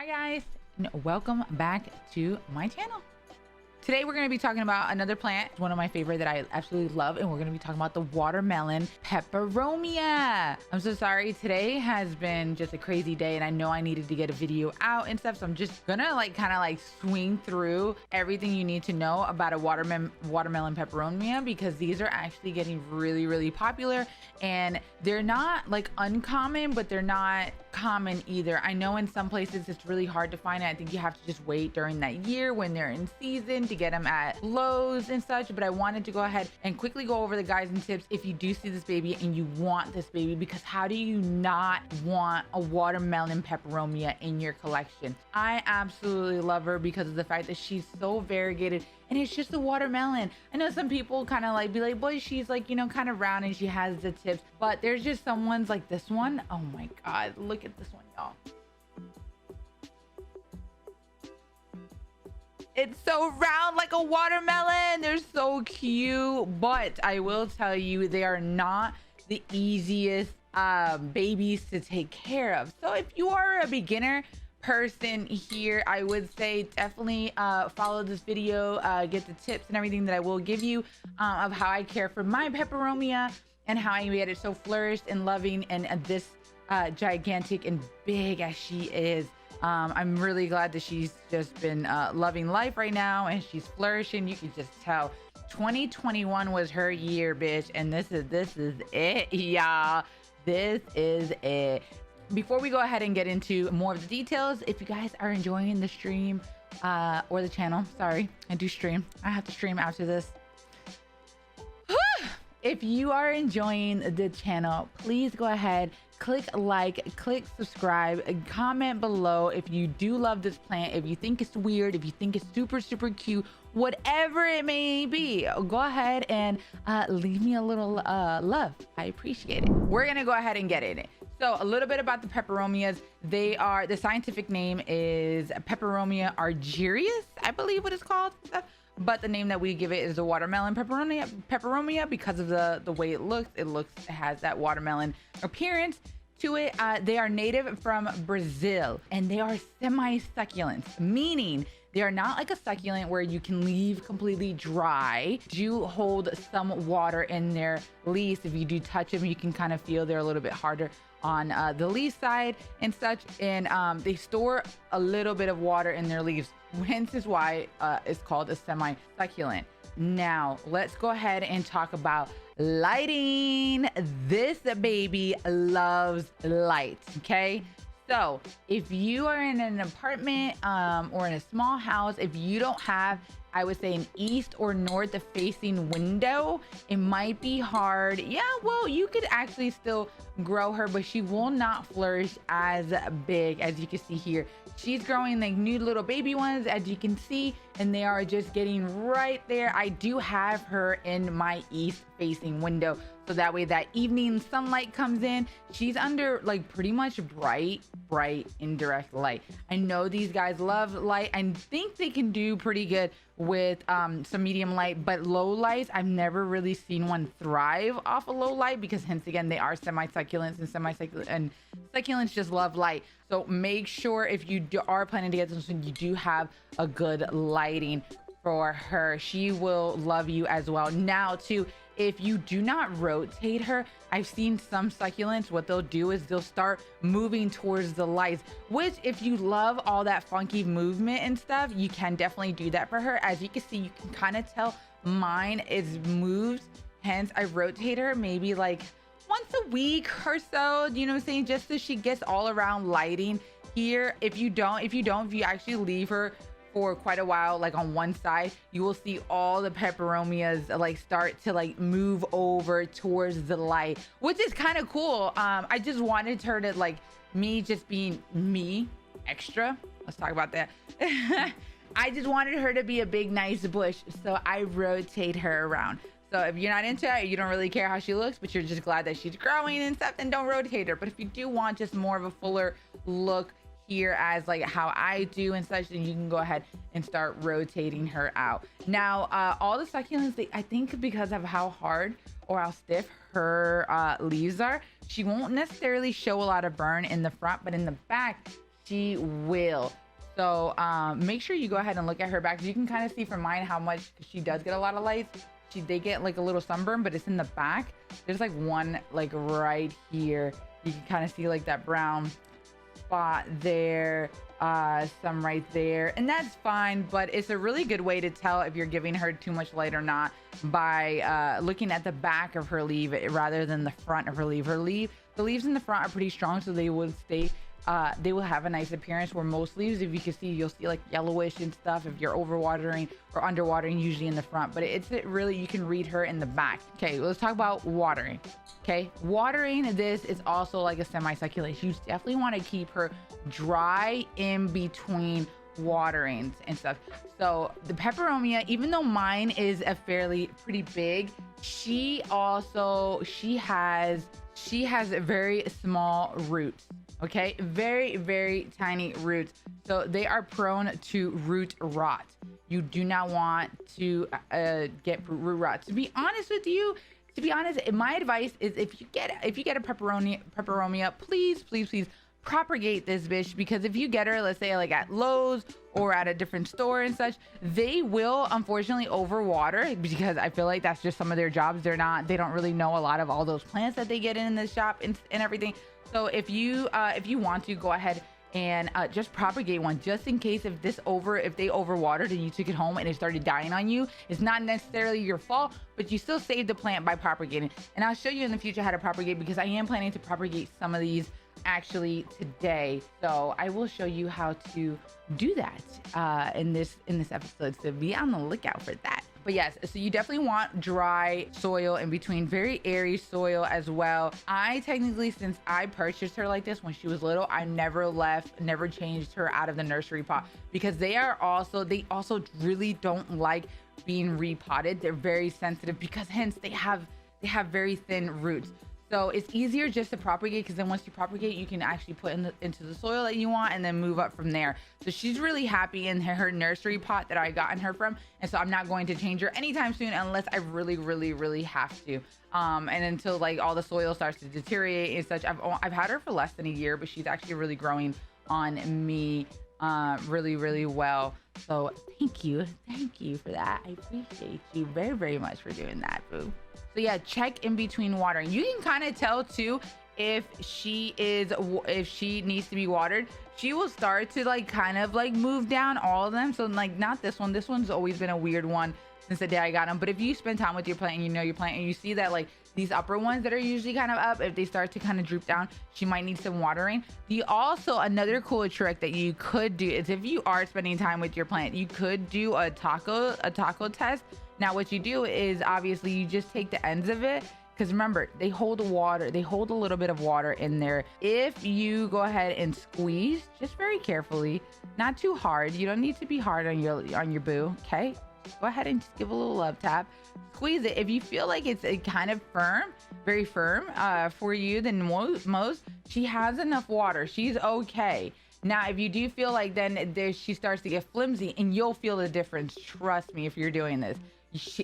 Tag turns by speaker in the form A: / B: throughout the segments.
A: Hi guys, and welcome back to my channel. Today we're going to be talking about another plant, one of my favorite that I absolutely love, and we're going to be talking about the watermelon peperomia. I'm so sorry, today has been just a crazy day and I know I needed to get a video out and stuff, so I'm just gonna kind of swing through everything you need to know about a watermelon peperomia, because these are actually getting really popular, and they're not uncommon, but they're not common either. I know in some places it's really hard to find it. I think you have to just wait during that year when they're in season to get them at Lowe's and such. But I wanted to go ahead and quickly go over the guides and tips if you do see this baby and you want this baby, because how do you not want a watermelon peperomia in your collection? I absolutely love her because of the fact that she's so variegated and it's just a watermelon. I know some people kind of be like, boy, she's kind of round and she has the tips, but there's just some ones like this one. Oh my God, look at this one, y'all. It's so round like a watermelon. They're so cute, but I will tell you, they are not the easiest babies to take care of. So if you are a beginner person here, I would say definitely follow this video, get the tips and everything that I will give you of how I care for my peperomia and how I made it so flourished and loving and this gigantic and big as she is. I'm really glad that she's just been loving life right now and she's flourishing. You can just tell 2021 was her year, bitch, and this is it, y'all. This is it. Before we go ahead and get into more of the details, if you guys are enjoying the stream or the channel, sorry, I do stream. I have to stream after this. If you are enjoying the channel, please go ahead, click like, click subscribe, and comment below if you do love this plant, if you think it's weird, if you think it's super cute, whatever it may be. Go ahead and leave me a little love. I appreciate it. We're gonna go ahead and get in it. So a little bit about the peperomias. They are, the scientific name is Peperomia argyreia, I believe what it's called. But the name that we give it is the watermelon peperomia because of the way it looks. It has that watermelon appearance to it. They are native from Brazil and they are semi-succulents, meaning they are not like a succulent where you can leave completely dry. Do hold some water in their leaves. If you do touch them, you can kind of feel they're a little bit harder on the leaf side and such, and they store a little bit of water in their leaves, hence is why it's called a semi-succulent. Now let's go ahead and talk about lighting. This baby loves light. Okay, so if you are in an apartment or in a small house, if you don't have, I would say, an east or north facing window, it might be hard. Yeah, well, you could actually still grow her, but she will not flourish as big. As you can see here, she's growing like new little baby ones, as you can see, and they are just getting right there. I do have her in my east facing window, so that way that evening sunlight comes in, she's under pretty much bright indirect light. I know these guys love light. I think they can do pretty good with some medium light, but low lights, I've never really seen one thrive off a low light, because hence again, they are semi-succulents, and succulents just love light. So make sure if you are planning to get this one, you do have a good lighting for her. She will love you as well. Now too, if you do not rotate her, I've seen some succulents, what they'll do is they'll start moving towards the lights, which if you love all that funky movement and stuff, you can definitely do that for her. As you can see, you can kind of tell mine is moved, hence I rotate her maybe once a week or so, you know what I'm saying, just so she gets all around lighting here. If you actually leave her for quite a while, on one side, you will see all the peperomias start to move over towards the light, which is kind of cool. I just wanted her to me just being me extra. Let's talk about that. I just wanted her to be a big nice bush, so I rotate her around. So if you're not into it, you don't really care how she looks, but you're just glad that she's growing and stuff, then don't rotate her. But if you do want just more of a fuller look here, as how I do and such, then you can go ahead and start rotating her out. Now all the succulents, I think because of how hard or how stiff her leaves are, she won't necessarily show a lot of burn in the front, but in the back she will. So make sure you go ahead and look at her back. You can kind of see from mine how much, because she does get a lot of lights. They get like a little sunburn, but it's in the back. There's like one like right here. You can kind of see like that brown spot there, some right there, and that's fine. But it's a really good way to tell if you're giving her too much light or not by looking at the back of her leaf rather than the front of her leaf. The leaves in the front are pretty strong, so they will stay. They will have a nice appearance, where most leaves, if you can see, you'll see like yellowish and stuff if you're overwatering or underwatering, usually in the front. But it's really, you can read her in the back. Okay, let's talk about watering. Okay, watering this is also like a semi-succulent. You definitely want to keep her dry in between waterings and stuff. So the Peperomia, even though mine is a pretty big, she has very small roots. Okay, very, very tiny roots. So they are prone to root rot. You do not want to get root rot. To be honest, my advice is if you get a Peperomia, please propagate this bitch, because if you get her, let's say like at Lowe's or at a different store and such, they will unfortunately overwater, because I feel like that's just some of their jobs. They don't really know a lot of all those plants that they get in the shop and everything. So if you want to, go ahead and just propagate one, just in case if they overwatered and you took it home and it started dying on you. It's not necessarily your fault, but you still saved the plant by propagating. And I'll show you in the future how to propagate, because I am planning to propagate some of these actually today. So I will show you how to do that in this episode, so be on the lookout for that. But yes, so you definitely want dry soil in between, very airy soil as well. I technically, since I purchased her like this when she was little, I never changed her out of the nursery pot, because they also really don't like being repotted. They're very sensitive, because hence they have very thin roots. So it's easier just to propagate, because then once you propagate, you can actually put into the soil that you want and then move up from there. So she's really happy in her nursery pot that I gotten her from, and so I'm not going to change her anytime soon unless I really have to. And until like all the soil starts to deteriorate and such. I've had her for less than a year, but she's actually really growing on me really well. So thank you for that. I appreciate you very much for doing that, boo. So yeah, check in between watering. You can kind of tell too if she needs to be watered. She will start to like kind of like move down all of them. So like not this one. This one's always been a weird one since the day I got them. But if you spend time with your plant and you know your plant and you see that like these upper ones that are usually kind of up, if they start to kind of droop down, she might need some watering. Another cool trick that you could do is, if you are spending time with your plant, you could do a taco test. Now what you do is, obviously you just take the ends of it, because remember, they hold water, they hold a little bit of water in there. If you go ahead and squeeze just very carefully, not too hard, you don't need to be hard on your boo, okay? Go ahead and just give a little love tap, squeeze it. If you feel like it's kind of firm, very firm for you, then most she has enough water, she's okay. Now, if you do feel like then she starts to get flimsy, and you'll feel the difference, trust me, if you're doing this.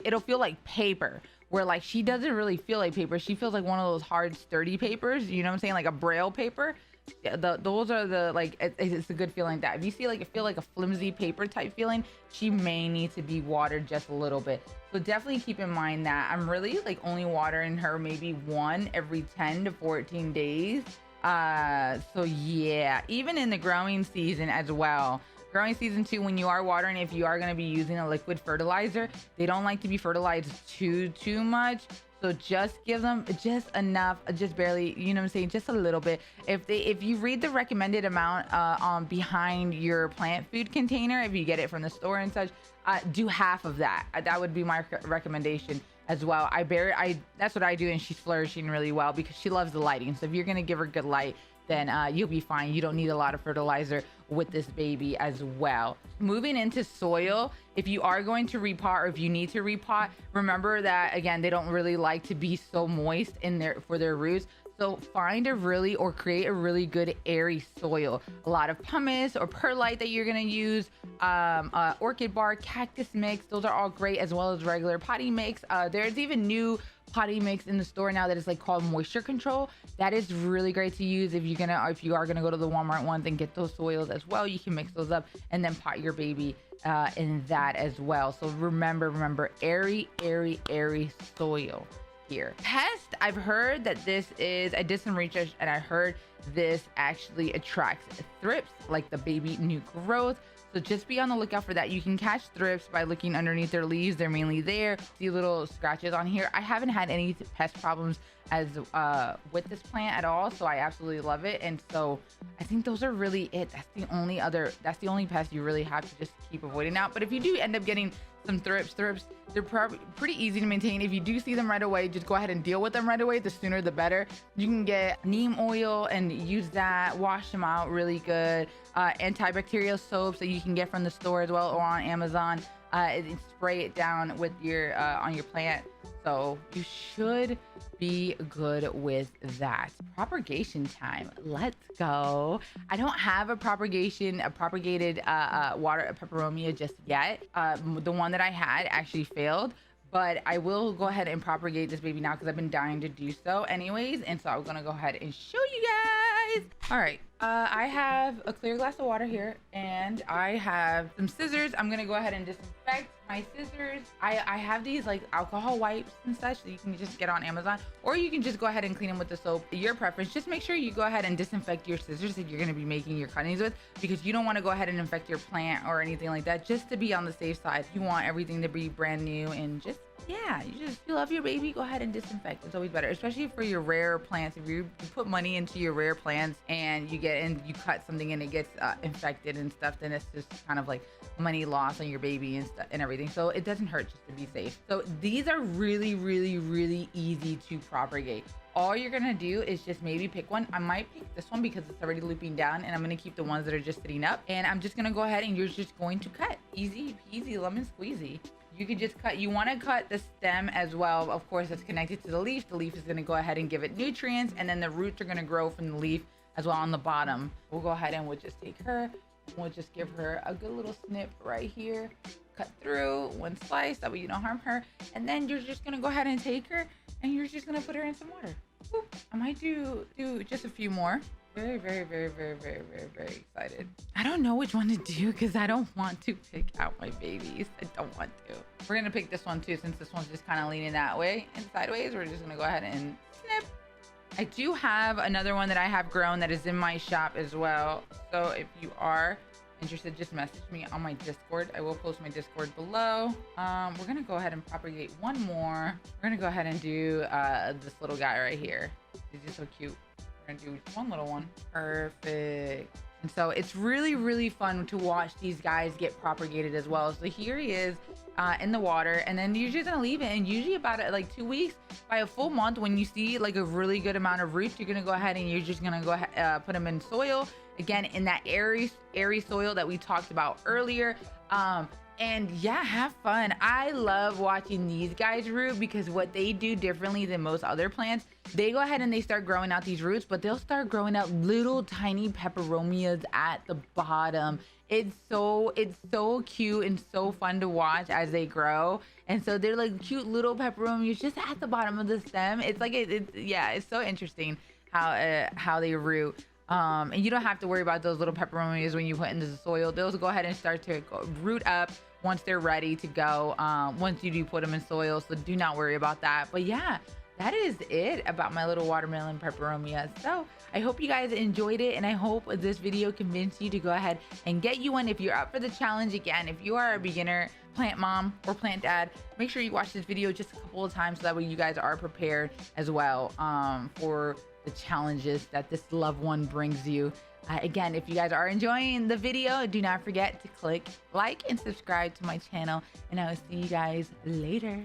A: It'll feel like paper, where like she doesn't really feel like paper. She feels like one of those hard, sturdy papers. You know what I'm saying? Like a Braille paper. Yeah, those are the like. It's a good feeling. That if you see like feel like a flimsy paper type feeling, she may need to be watered just a little bit. So definitely keep in mind that I'm really like only watering her maybe one every 10 to 14 days. So yeah, even in the growing season as well. Growing season 2, when you are watering, if you are going to be using a liquid fertilizer, they don't like to be fertilized too much. So just give them just enough, just barely, you know what I'm saying, just a little bit. If you read the recommended amount on behind your plant food container, if you get it from the store and such, do half of that. That would be my recommendation as well. That's what I do, and she's flourishing really well because she loves the lighting. So if you're going to give her good light, then you'll be fine. You don't need a lot of fertilizer with this baby as well. Moving into soil, if you are going to repot, or if you need to repot, remember that again, they don't really like to be so moist in for their roots. So find a really, or create a really good airy soil. A lot of pumice or perlite that you're gonna use, orchid bark, cactus mix, those are all great, as well as regular potty mix. There's even new potty mix in the store now that is like called moisture control. That is really great to use if you are gonna go to the Walmart ones and get those soils as well. You can mix those up and then pot your baby in that as well. So remember, airy soil here. Pest, I've heard that I did some research and I heard this actually attracts thrips, like the baby new growth. So just be on the lookout for that. You can catch thrips by looking underneath their leaves. They're mainly there. See little scratches on here. I haven't had any pest problems as with this plant at all, so I absolutely love it. And so I think those are really it. That's the only pest you really have to just keep avoiding out. But if you do end up getting some thrips, they're probably pretty easy to maintain. If you do see them right away, just go ahead and deal with them right away. The sooner the better. You can get neem oil and use that, wash them out really good. Antibacterial soaps that you can get from the store as well, or on Amazon, and spray it down with your on your plant. So you should be good with that. Propagation time. Let's go. I don't have a propagated water peperomia just yet. The one that I had actually failed, but I will go ahead and propagate this baby now because I've been dying to do so anyways. And so I'm gonna go ahead and show you guys. All right, I have a clear glass of water here and I have some scissors. I'm gonna go ahead and disinfect my scissors. I have these like alcohol wipes and such that you can just get on Amazon, or you can just go ahead and clean them with the soap, your preference. Just make sure you go ahead and disinfect your scissors that you're going to be making your cuttings with, because you don't want to go ahead and infect your plant or anything like that. Just to be on the safe side, you want everything to be brand new and just, yeah, you love your baby, go ahead and disinfect. It's always better, especially for your rare plants. If you put money into your rare plants and you cut something and it gets infected and stuff, then it's just kind of like money loss on your baby and stuff and everything. So it doesn't hurt just to be safe. So these are really easy to propagate. All you're gonna do is just maybe pick one. I might pick this one because it's already looping down, and I'm gonna keep the ones that are just sitting up, and I'm just gonna go ahead and you're just going to cut. Easy peasy lemon squeezy. You could just cut. You want to cut the stem as well. Of course, it's connected to the leaf. The leaf is going to go ahead and give it nutrients, and then the roots are going to grow from the leaf as well on the bottom. We'll go ahead and we'll just take her and we'll just give her a good little snip right here. Cut through one slice, that way you don't harm her. And then you're just going to go ahead and take her and you're just going to put her in some water. Boop. I might do just a few more. Very excited. I don't know which one to do because I don't want to pick out my babies. I don't want to. We're gonna pick this one too, since this one's just kind of leaning that way and sideways. We're just gonna go ahead and snip. I do have another one that I have grown that is in my shop as well. So if you are interested, just message me on my Discord. I will post my Discord below. We're gonna go ahead and propagate one more. We're gonna go ahead and do this little guy right here. He's just so cute. We're gonna do one little one. Perfect. And so it's really fun to watch these guys get propagated as well. So here he is in the water, and then you're just gonna leave it, and usually about like 2 weeks, by a full month, when you see like a really good amount of roots, you're gonna go ahead and you're just gonna go ahead put them in soil again, in that airy soil that we talked about earlier. And yeah, have fun. I love watching these guys root, because what they do differently than most other plants, they go ahead and they start growing out these roots, but they'll start growing out little tiny peperomias at the bottom. It's so cute and so fun to watch as they grow. And so they're like cute little peperomias just at the bottom of the stem. It's like it's so interesting how they root. And you don't have to worry about those little peperomias when you put into the soil. They'll go ahead and start to root up once they're ready to go, once you do put them in soil. So do not worry about that. But yeah, that is it about my little watermelon peperomia. So I hope you guys enjoyed it, and I hope this video convinced you to go ahead and get you one if you're up for the challenge. Again, if you are a beginner plant mom or plant dad, make sure you watch this video just a couple of times so that way you guys are prepared as well for the challenges that this loved one brings you. Again, if you guys are enjoying the video, do not forget to click like and subscribe to my channel, and I will see you guys later.